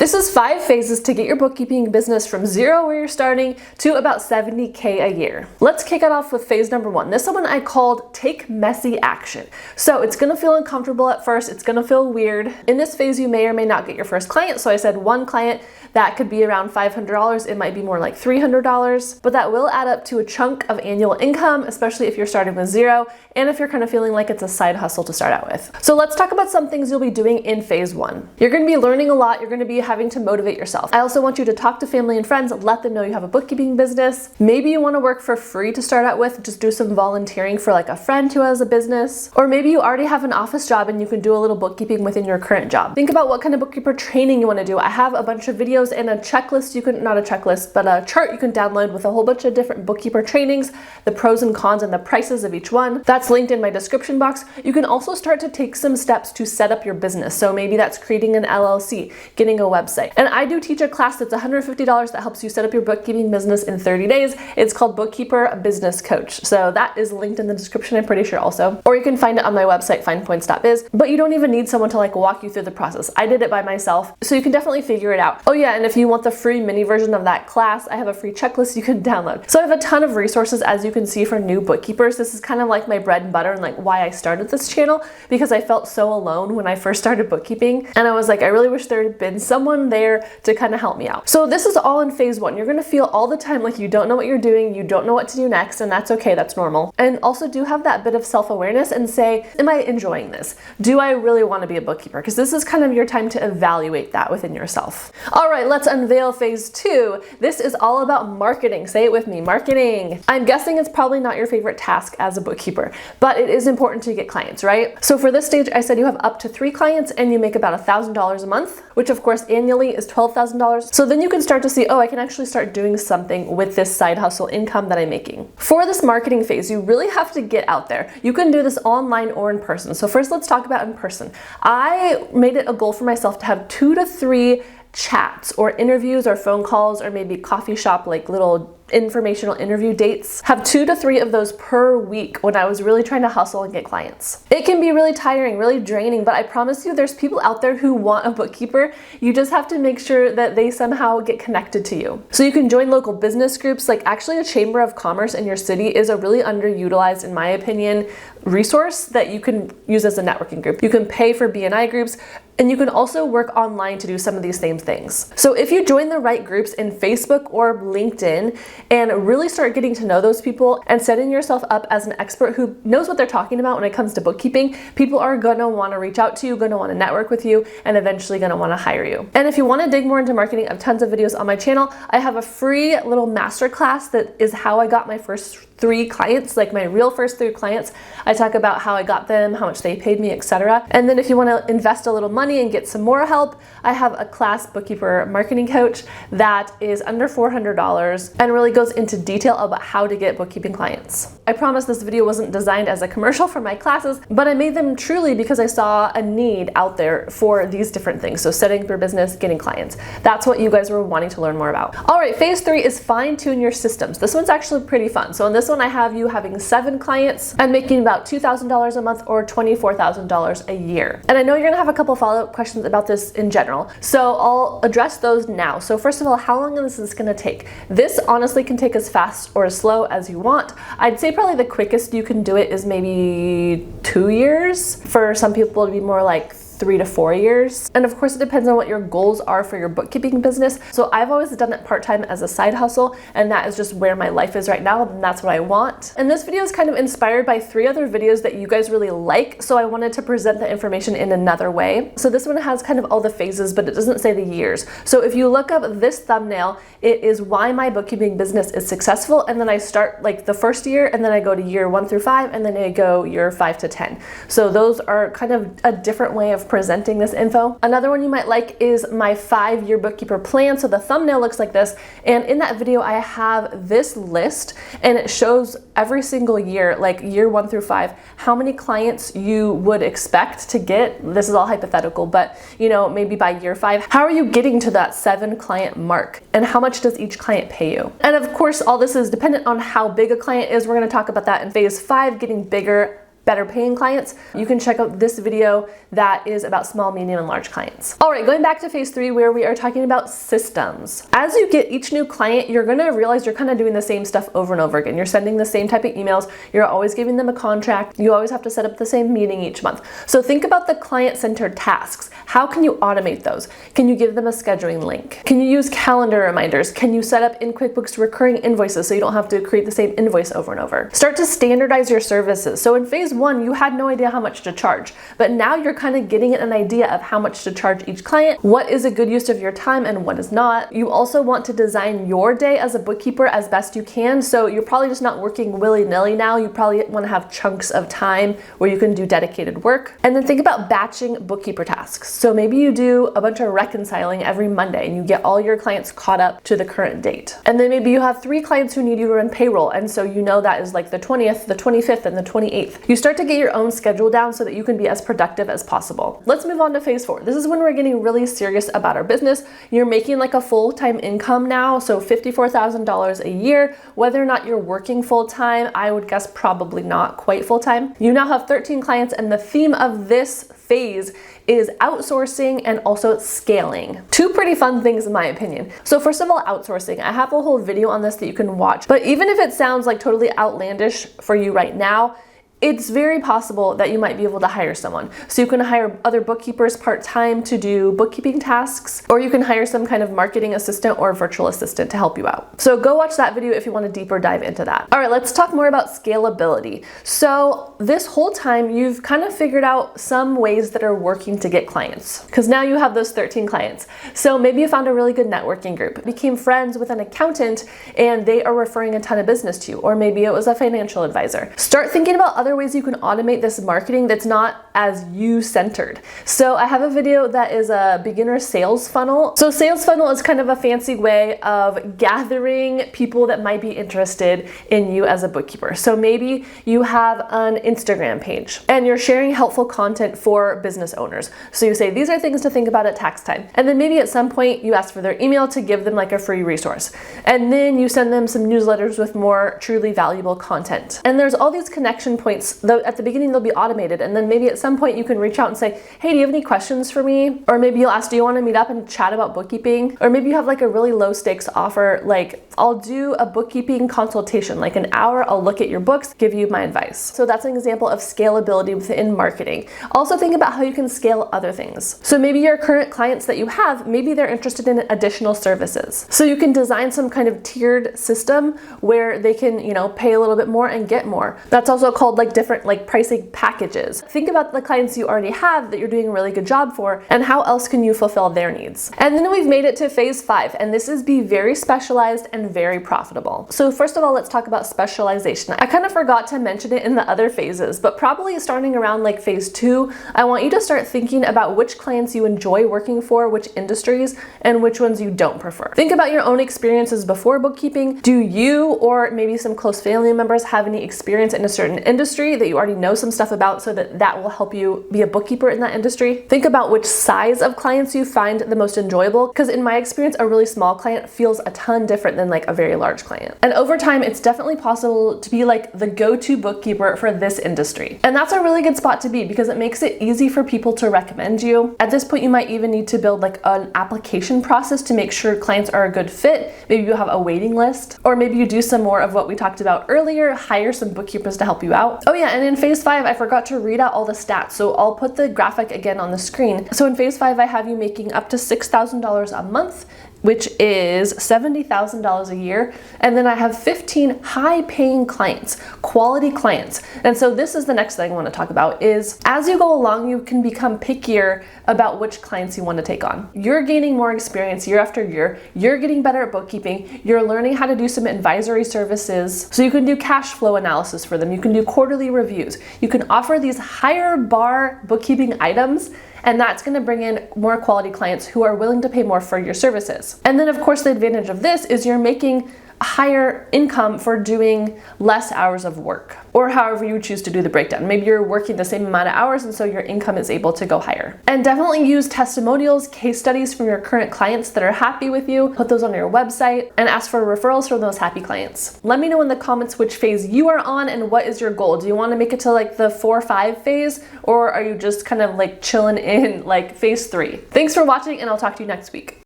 This is 5 phases to get your bookkeeping business from zero where you're starting to about $70K a year. Let's kick it off with phase number 1. This one I called take messy action. So it's gonna feel uncomfortable at first, it's gonna feel weird. In this phase, you may or may not get your first client. So I said 1 client, that could be around $500. It might be more like $300, but that will add up to a chunk of annual income, especially if you're starting with zero and if you're kind of feeling like it's a side hustle to start out with. So let's talk about some things you'll be doing in phase 1. You're gonna be learning a lot. You're gonna be having to motivate yourself. I also want you to talk to family and friends, let them know you have a bookkeeping business. Maybe you want to work for free to start out with, just do some volunteering for like a friend who has a business. Or maybe you already have an office job and you can do a little bookkeeping within your current job. Think about what kind of bookkeeper training you want to do. I have a bunch of videos and a checklist not a checklist, but a chart you can download with a whole bunch of different bookkeeper trainings, the pros and cons and the prices of each one. That's linked in my description box. You can also start to take some steps to set up your business. So maybe that's creating an LLC, getting a website. And I do teach a class that's $150 that helps you set up your bookkeeping business in 30 days. It's called Bookkeeper Business Coach. So that is linked in the description, I'm pretty sure also. Or you can find it on my website, FinePoints.biz. But you don't even need someone to like walk you through the process. I did it by myself, so you can definitely figure it out. Oh yeah, and if you want the free mini version of that class, I have a free checklist you can download. So I have a ton of resources, as you can see, for new bookkeepers. This is kind of like my bread and butter and like why I started this channel, because I felt so alone when I first started bookkeeping. And I was like, I really wish there had been someone there to kind of help me out. So this is all in phase 1. You're gonna feel all the time like you don't know what you're doing, you don't know what to do next, and that's okay, that's normal. And also do have that bit of self-awareness and say, am I enjoying this? Do I really want to be a bookkeeper? Because this is kind of your time to evaluate that within yourself. All right, let's unveil phase 2. This is all about marketing. Say it with me, marketing. I'm guessing it's probably not your favorite task as a bookkeeper, but it is important to get clients, right? So for this stage, I said you have up to 3 clients and you make about $1,000 a month, which of course annually is $12,000. So then you can start to see, oh, I can actually start doing something with this side hustle income that I'm making. For this marketing phase, you really have to get out there. You can do this online or in person. So first, let's talk about in person. I made it a goal for myself to have 2 to 3 chats or interviews or phone calls or maybe coffee shop like little informational interview dates. Have 2 to 3 of those per week when I was really trying to hustle and get clients. It can be really tiring, really draining, but I promise you there's people out there who want a bookkeeper. You just have to make sure that they somehow get connected to you. So you can join local business groups. Like actually a chamber of commerce in your city is a really underutilized, in my opinion, resource that you can use as a networking group. You can pay for BNI groups, and you can also work online to do some of these same things. So if you join the right groups in Facebook or LinkedIn and really start getting to know those people and setting yourself up as an expert who knows what they're talking about when it comes to bookkeeping, people are gonna wanna reach out to you, gonna wanna network with you, and eventually gonna wanna hire you. And if you wanna dig more into marketing, I have tons of videos on my channel. I have a free little masterclass that is how I got my first 3 clients, like my real first 3 clients. I talk about how I got them, how much they paid me, etc. And then if you want to invest a little money and get some more help, I have a class, Bookkeeper Marketing Coach, that is under $400 and really goes into detail about how to get bookkeeping clients. I promise this video wasn't designed as a commercial for my classes, but I made them truly because I saw a need out there for these different things. So setting up your business, getting clients. That's what you guys were wanting to learn more about. All right, phase 3 is fine tune your systems. This one's actually pretty fun. So in this one, I have you having 7 clients and making about $2,000 a month or $24,000 a year. And I know you're gonna have a couple follow-up questions about this in general, so I'll address those now. So first of all, how long is this gonna take? This honestly can take as fast or as slow as you want. I'd say probably the quickest you can do it is maybe 2 years. For some people, it'd be more like 3 to 4 years. And of course, it depends on what your goals are for your bookkeeping business. So I've always done it part-time as a side hustle, and that is just where my life is right now, and that's what I want. And this video is kind of inspired by 3 other videos that you guys really like, so I wanted to present the information in another way. So this one has kind of all the phases, but it doesn't say the years. So if you look up this thumbnail, it is why my bookkeeping business is successful, and then I start like the first year, and then I go to year 1 through 5, and then I go year 5 to 10. So those are kind of a different way of presenting this info. Another one you might like is my 5-year bookkeeper plan. So the thumbnail looks like this, and in that video I have this list, and it shows every single year, like year 1 through 5, how many clients you would expect to get. This is all hypothetical, but you know, maybe by year 5, how are you getting to that 7 client mark, and how much does each client pay you? And of course, all this is dependent on how big a client is. We're going to talk about that in phase 5, getting bigger better paying clients, you can check out this video that is about small, medium, and large clients. All right, going back to phase 3 where we are talking about systems. As you get each new client, you're gonna realize you're kind of doing the same stuff over and over again. You're sending the same type of emails, you're always giving them a contract, you always have to set up the same meeting each month. So think about the client-centered tasks. How can you automate those? Can you give them a scheduling link? Can you use calendar reminders? Can you set up in QuickBooks recurring invoices so you don't have to create the same invoice over and over? Start to standardize your services. So in phase 1, you had no idea how much to charge, but now you're kind of getting an idea of how much to charge each client, what is a good use of your time and what is not. You also want to design your day as a bookkeeper as best you can, so you're probably just not working willy-nilly now. You probably want to have chunks of time where you can do dedicated work. And then think about batching bookkeeper tasks. So maybe you do a bunch of reconciling every Monday and you get all your clients caught up to the current date. And then maybe you have 3 clients who need you to run payroll, and so you know that is like the 20th, the 25th, and the 28th. You start to get your own schedule down so that you can be as productive as possible. Let's move on to phase 4. This is when we're getting really serious about our business. You're making like a full-time income now, so $54,000 a year. Whether or not you're working full-time, I would guess probably not quite full-time. You now have 13 clients, and the theme of this phase is outsourcing and also scaling. 2 pretty fun things in my opinion. So first of all, outsourcing. I have a whole video on this that you can watch, but even if it sounds like totally outlandish for you right now, it's very possible that you might be able to hire someone. So you can hire other bookkeepers part-time to do bookkeeping tasks, or you can hire some kind of marketing assistant or virtual assistant to help you out. So go watch that video if you want to deeper dive into that. All right, let's talk more about scalability. So this whole time you've kind of figured out some ways that are working to get clients, because now you have those 13 clients. So maybe you found a really good networking group, became friends with an accountant, and they are referring a ton of business to you, or maybe it was a financial advisor. Start thinking about other ways you can automate this marketing that's not as you-centered. So I have a video that is a beginner sales funnel. So sales funnel is kind of a fancy way of gathering people that might be interested in you as a bookkeeper. So maybe you have an Instagram page and you're sharing helpful content for business owners. So you say, these are things to think about at tax time. And then maybe at some point you ask for their email to give them like a free resource. And then you send them some newsletters with more truly valuable content. And there's all these connection points. Though at the beginning they'll be automated, and then maybe at some point you can reach out and say, hey, do you have any questions for me? Or maybe you'll ask, do you want to meet up and chat about bookkeeping? Or maybe you have like a really low stakes offer, like I'll do a bookkeeping consultation, like an hour, I'll look at your books, give you my advice. So that's an example of scalability within marketing. Also think about how you can scale other things. So maybe your current clients that you have, maybe they're interested in additional services. So you can design some kind of tiered system where they can, pay a little bit more and get more. That's also called like different like pricing packages. Think about the clients you already have that you're doing a really good job for, and how else can you fulfill their needs. And then we've made it to phase 5, and this is be very specialized and very profitable. So first of all, let's talk about specialization. I kind of forgot to mention it in the other phases, but probably starting around like phase 2, I want you to start thinking about which clients you enjoy working for, which industries, and which ones you don't prefer. Think about your own experiences before bookkeeping. Do you or maybe some close family members have any experience in a certain industry that you already know some stuff about, so that will help you be a bookkeeper in that industry? Think about which size of clients you find the most enjoyable, because in my experience, a really small client feels a ton different than like a very large client. And over time, it's definitely possible to be like the go-to bookkeeper for this industry. And that's a really good spot to be because it makes it easy for people to recommend you. At this point, you might even need to build like an application process to make sure clients are a good fit. Maybe you have a waiting list, or maybe you do some more of what we talked about earlier, hire some bookkeepers to help you out. Oh yeah, and in phase 5, I forgot to read out all the stats, so I'll put the graphic again on the screen. So in phase 5, I have you making up to $6,000 a month, which is $70,000 a year. And then I have 15 high-paying clients, quality clients. And so this is the next thing I want to talk about is as you go along, you can become pickier about which clients you want to take on. You're gaining more experience year after year. You're getting better at bookkeeping. You're learning how to do some advisory services. So you can do cash flow analysis for them. You can do quarterly reviews. You can offer these higher bar bookkeeping items. and that's going to bring in more quality clients who are willing to pay more for your services. And then of course the advantage of this is you're making a higher income for doing less hours of work, or however you choose to do the breakdown. Maybe you're working the same amount of hours and so your income is able to go higher. And definitely use testimonials, case studies from your current clients that are happy with you, put those on your website, and ask for referrals from those happy clients. Let me know in the comments which phase you are on and what is your goal. Do you want to make it to like the 4 or 5 phase, or are you just kind of like chilling in like phase 3? Thanks for watching, and I'll talk to you next week.